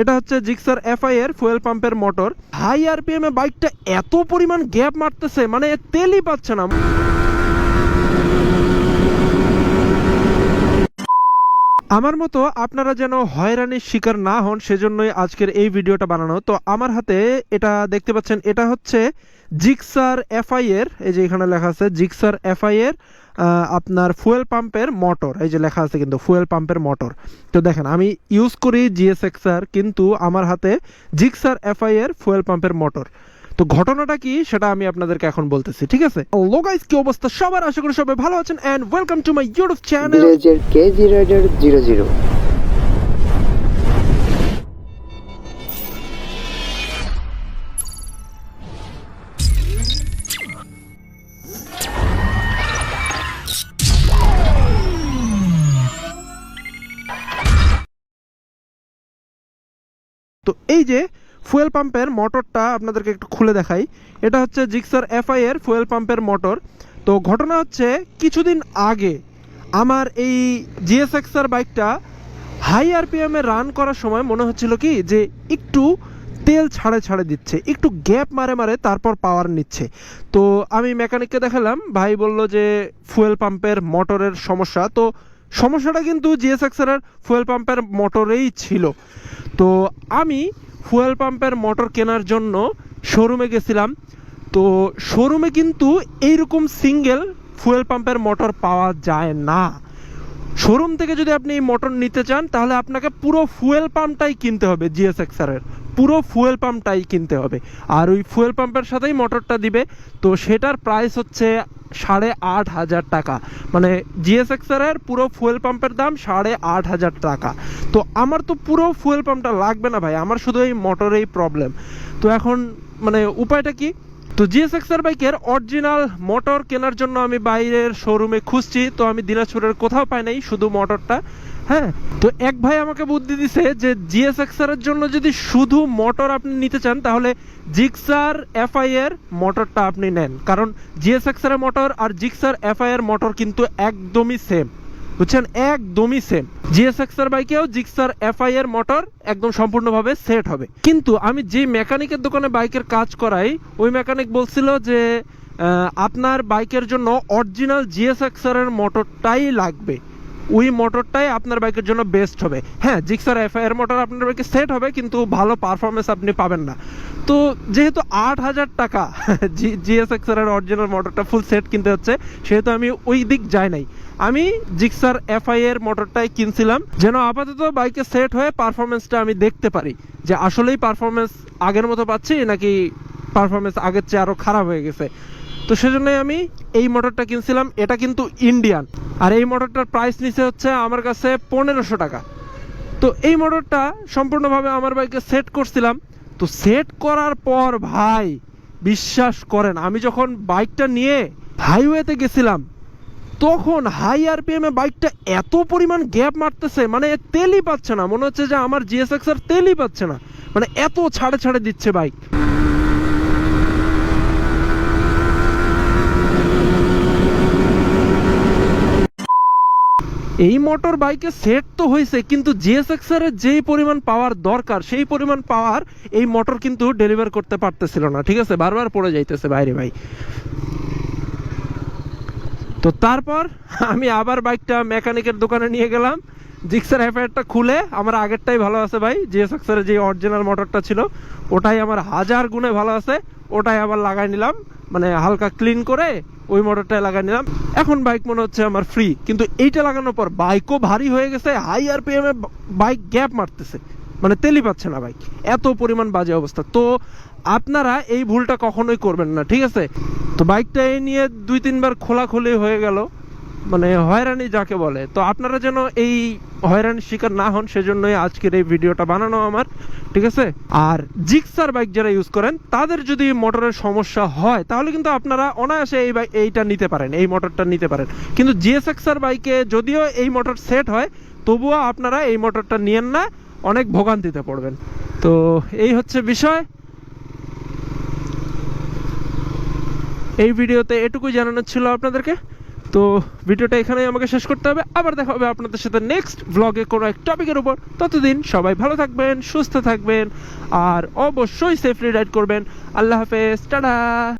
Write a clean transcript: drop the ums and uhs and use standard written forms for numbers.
এটা হচ্ছে Gixxer FI এর ফুয়েল পাম্পের মোটর। হাই আরপিএম এ বাইকটা এত পরিমাণ গ্যাপ মারতেছে, মানে তেলই পাচ্ছে না। আমার মতো আপনারা যেন হয়রানির শিকার না হন সেজন্যই আজকের এই ভিডিওটা বানানো। তো আমার হাতে এটা দেখতে পাচ্ছেন, এটা হচ্ছে জিক্সার এফআই এর, এই যে এখানে লেখা আছে জিক্সার এফআই এর আপনার ফুয়েল পাম্পের মোটর, এই যে লেখা আছে কিন্তু ফুয়েল পাম্পের মোটর। তো দেখেন আমি ইউজ করি জিএসএক্সআর, কিন্তু আমার হাতে জিক্সার এফআই এর ফুয়েল পাম্পের মোটর। তো ঘটনাটা কি সেটা আমি আপনাদেরকে এখন বলতেছি, ঠিক আছে? হ্যালো গাইস, কি অবস্থা সবার? আশা করি সবাই ভালো আছেন and welcome to my YouTube channel ভিলেজের কেজি রাইডার 00। তো এই যে ফুয়েল পাম্পের মোটরটা আপনাদেরকে একটু খুলে দেখাই। এটা হচ্ছে জিক্সার এফআই এর ফুয়েল পাম্পের মোটর। তো ঘটনা হচ্ছে কিছুদিন আগে আমার এই জিএসএক্সআর বাইকটা হাই আরপিএম এ রান করার সময় মনে হচ্ছিল কি যে একটু তেল ছাড়ে দিচ্ছে, একটু গ্যাপ মারে তারপর পাওয়ার নিচ্ছে। তো আমি মেকানিককে দেখালাম, ভাই বলল যে ফুয়েল পাম্পের মোটরের সমস্যা। তো সমস্যাটা কিন্তু জিএসএক্সআর এর ফুয়েল পাম্পের মোটরেই ছিল। তো আমি ফুয়েল পাম্পের মোটর কেনার জন্য শোরুমে গেছিলাম। তো শোরুমে কিন্তু এইরকম সিঙ্গেল ফুয়েল পাম্পের মোটর পাওয়া যায় না। শোরুম থেকে যদি আপনি এই মোটর নিতে চান তাহলে আপনাকে পুরো ফুয়েল পাম্পটাই কিনতে হবে, জিএসএক্সআর এর পুরো ফুয়েল পাম্পটাই কিনতে হবে। আর ওই ফুয়েল পাম্পের সাথেই মোটরটা দিবে। তো সেটার প্রাইস হচ্ছে 8,500 টাকা, মানে জিএসএক্সআর এর পুরো ফুয়েল পাম্পের দাম 8,500 টাকা। তো আমার তো পুরো ফুয়েল পাম্পটা লাগবে না ভাই, আমার শুধু এই মোটরেই প্রবলেম। তো এখন মানে উপায়টা কি? তো জিএসএক্সআর বাইকের অরিজিনাল মোটর কেনার জন্য আমি বাইরের শোরুমে খুঁজছি। তো আমি দিনাজপুরের কোথাও পাই নাই, শুধু মোটরটা। হ্যাঁ, তো এক ভাই আমাকে বুদ্ধি দিছে যে জিএসএক্সআর এর জন্য যদি শুধু মোটর আপনি নিতে চান তাহলে জিক্সার এফআই এর মোটরটা আপনি নেন, কারণ জিএসএক্সআর এর মোটর আর জিক্সার এফআই এর মোটর কিন্তু একদমই সেম, বুঝছেন? একদমই সেম। জিএসএক্সআর বাইকেও জিক্সার এফআই এর মোটর একদম সম্পূর্ণভাবে সেট হবে। কিন্তু আমি যে মেকানিকের দোকানে বাইকের কাজ করাই, ওই মেকানিক বলছিল যে আপনার বাইকের জন্য অরিজিনাল জিএসএক্সআর এর মোটরটাই লাগবে, ওই মোটরটাই আপনার বাইকের জন্য বেস্ট হবে। হ্যাঁ, জিক্সার এফআই এর মোটর আপনার বাইকে সেট হবে কিন্তু ভালো পারফরমেন্স আপনি পাবেন না। তো যেহেতু 8,000 টাকা জিএসএক্সআর এর অরিজিনাল মোটরটা ফুল সেট কিনতে হচ্ছে, সেহেতু আমি ওই দিক যাই নাই। আমি জিক্সার এফআই এর মোটরটাই কিনছিলাম, যেন আপাতত বাইকে সেট হয়ে পারফরমেন্সটা আমি দেখতে পারি যে আসলেই পারফরমেন্স আগের মতো পাচ্ছি নাকি পারফরমেন্স আগের চেয়ে আরো খারাপ হয়ে গেছে। তো সেজন্যই আমি এই মোটরটা কিনছিলাম। এটা কিন্তু ইন্ডিয়ান, আর এই মোটরটার প্রাইস নিচে হচ্ছে আমার কাছে 1500 টাকা। তো এই মোটরটা সম্পূর্ণভাবে আমার বাইকে সেট করছিলাম। তো সেট করার পর ভাই বিশ্বাস করেন, আমি যখন বাইকটা নিয়ে হাইওয়েতে গেছিলাম তখন হাই আরপিএম এ বাইকটা এত পরিমাণ গ্যাপ মারতেছে, মানে তেলই পাচ্ছে না, মনে হচ্ছে যে আমার জিএসএক্সআর তেলই পাচ্ছে না, মানে এত ছাড়ে দিচ্ছে বাইক। এই মোটর বাইকে সেট তো হয়েছে, কিন্তু জিএসএক্সআর এর যেই পরিমাণ পাওয়ার দরকার সেই পরিমাণ পাওয়ার এই মোটর কিন্তু ডেলিভার করতে পারতেছিল না, ঠিক আছে? বারবার পড়ে যাইতেছে বাইরে ভাই। তো তারপর আমি আবার বাইকটা মেকানিকের দোকানে নিয়ে গেলাম, জিক্সার এফআইআরটা খুলে, আমার আগেরটাই ভালো আছে ভাই, জিএসএক্সআর এর যে অরিজিনাল মোটরটা ছিল ওটাই আমার 1000 গুণে ভালো আছে, ওটাই আবার লাগাই নিলাম, মানে হালকা ক্লিন করে ওই মোটরটাই লাগাই নিলাম। এখন বাইক মনে হচ্ছে আমার ফ্রি, কিন্তু এইটা লাগানোর পর বাইকও ভারী হয়ে গেছে, হাই আরপিএম এ বাইক গ্যাপ মারতেছে, মানে তেলই পাচ্ছে না বাইক, এত পরিমাণ বাজে অবস্থা। তো আপনারা এই ভুলটা কখনোই করবেন না, ঠিক আছে? তো বাইকটা এই নিয়ে 2-3 বার খোলাখুলি হয়ে গেল, মানে হয়রানি যাকে বলে। তো আপনারা যেন এই হয়রানির শিকার না হন সেজন্যই আজকের এই ভিডিওটা বানানো আমার, ঠিক আছে? আর জিক্সার বাইক যারা ইউজ করেন তাদের যদি মোটরের সমস্যা হয় তাহলে কিন্তু আপনারা অনায়াসে এইটা নিতে পারেন, এই মোটরটা নিতে পারেন। কিন্তু জিএসএক্সআর বাইকে যদিও এই মোটর সেট হয় তবুও আপনারা এই মোটরটা নিয়েন না, অনেক ভোগান্তিতে পড়বেন। তো এই হচ্ছে বিষয়। এই ভিডিওতে এটুকুই জানানো ছিল আপনাদেরকে। তো ভিডিওটা এখানেই আমাকে শেষ করতে হবে, আবার দেখা হবে আপনাদের সাথে নেক্সট ব্লগে কোনো এক টপিকের উপর। ততদিন সবাই ভালো থাকবেন, সুস্থ থাকবেন, আর অবশ্যই সেফলি রাইড করবেন। আল্লাহ হাফেজ, টাটা।